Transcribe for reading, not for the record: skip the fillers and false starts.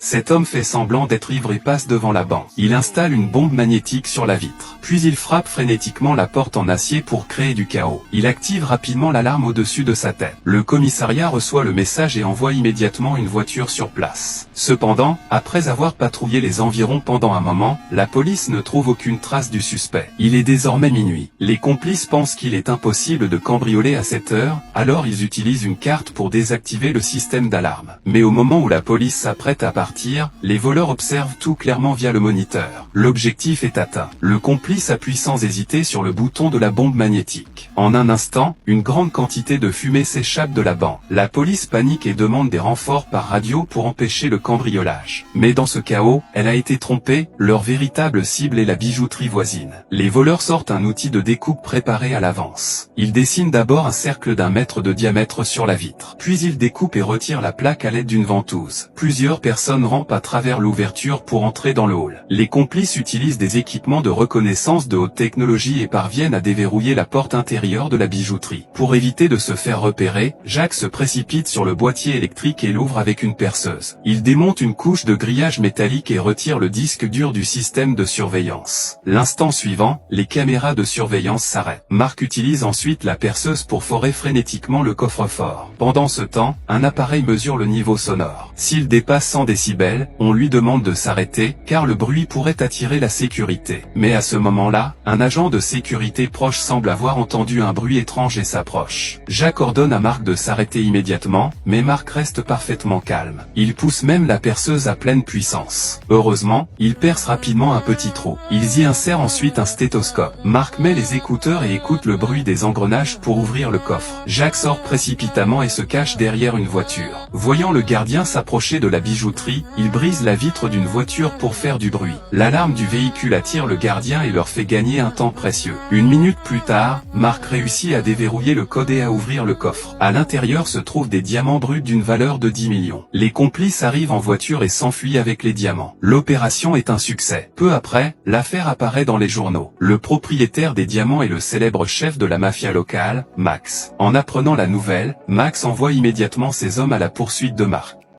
Cet homme fait semblant d'être ivre et passe devant la banque. Il installe une bombe magnétique sur la vitre. Puis il frappe frénétiquement la porte en acier pour créer du chaos. Il active rapidement l'alarme au-dessus de sa tête. Le commissariat reçoit le message et envoie immédiatement une voiture sur place. Cependant, après avoir patrouillé les environs pendant un moment, la police ne trouve aucune trace du suspect. Il est désormais minuit. Les complices pensent qu'il est impossible de cambrioler à cette heure, alors ils utilisent une carte pour désactiver le système d'alarme. Mais au moment où la police s'apprête à partir, les voleurs observent tout clairement via le moniteur. L'objectif est atteint. Le complice appuie sans hésiter sur le bouton de la bombe magnétique. En un instant, une grande quantité de fumée s'échappe de la banque. La police panique et demande des renforts par radio pour empêcher le cambriolage. Mais dans ce chaos, elle a été trompée, leur véritable cible est la bijouterie voisine. Les voleurs sortent un outil de découpe préparé à l'avance. Ils dessinent d'abord un cercle d'1 mètre de diamètre sur la vitre. Puis ils découpent et retirent la plaque à l'aide d'une ventouse. Plusieurs personnes rampent à travers l'ouverture pour entrer dans le hall. Les complices utilisent des équipements de reconnaissance de haute technologie et parviennent à déverrouiller la porte intérieure de la bijouterie. Pour éviter de se faire repérer, Jacques se précipite sur le boîtier électrique et l'ouvre avec une perceuse. Il démonte une couche de grillage métallique et retire le disque dur du système de surveillance. L'instant suivant, les caméras de surveillance s'arrêtent. Marc utilise ensuite la perceuse pour forer frénétiquement le coffre-fort. Pendant ce temps, un appareil mesure le niveau sonore. S'il dépasse 100 décibels, on lui demande de s'arrêter, car le bruit pourrait attirer la sécurité. Mais à ce moment-là, un agent de sécurité proche semble avoir entendu un bruit étrange et s'approche. Jacques ordonne à Marc de s'arrêter immédiatement, mais Marc reste parfaitement calme. Il pousse même la perceuse à pleine puissance. Heureusement, il perce rapidement un petit trou. Ils y insèrent ensuite un stéthoscope. Marc met les écouteurs et écoute le bruit des engrenages pour ouvrir le coffre. Jacques sort précipitamment et se cache derrière une voiture. Voyant le gardien s'approcher de la bijouterie, il brise la vitre d'une voiture pour faire du bruit. L'alarme du véhicule attire le gardien et leur fait gagner un temps précieux. 1 minute plus tard, Marc réussit à déverrouiller le code et à ouvrir le coffre. À l'intérieur se trouvent des diamants bruts d'une valeur de 10 millions. Les complices arrivent en voiture et s'enfuient avec les diamants. L'opération est un succès. Peu après, l'affaire apparaît dans les journaux. Le propriétaire des diamants est le célèbre chef de la mafia locale, Max. En apprenant la nouvelle, Max envoie immédiatement ses hommes à la poursuite de Marc.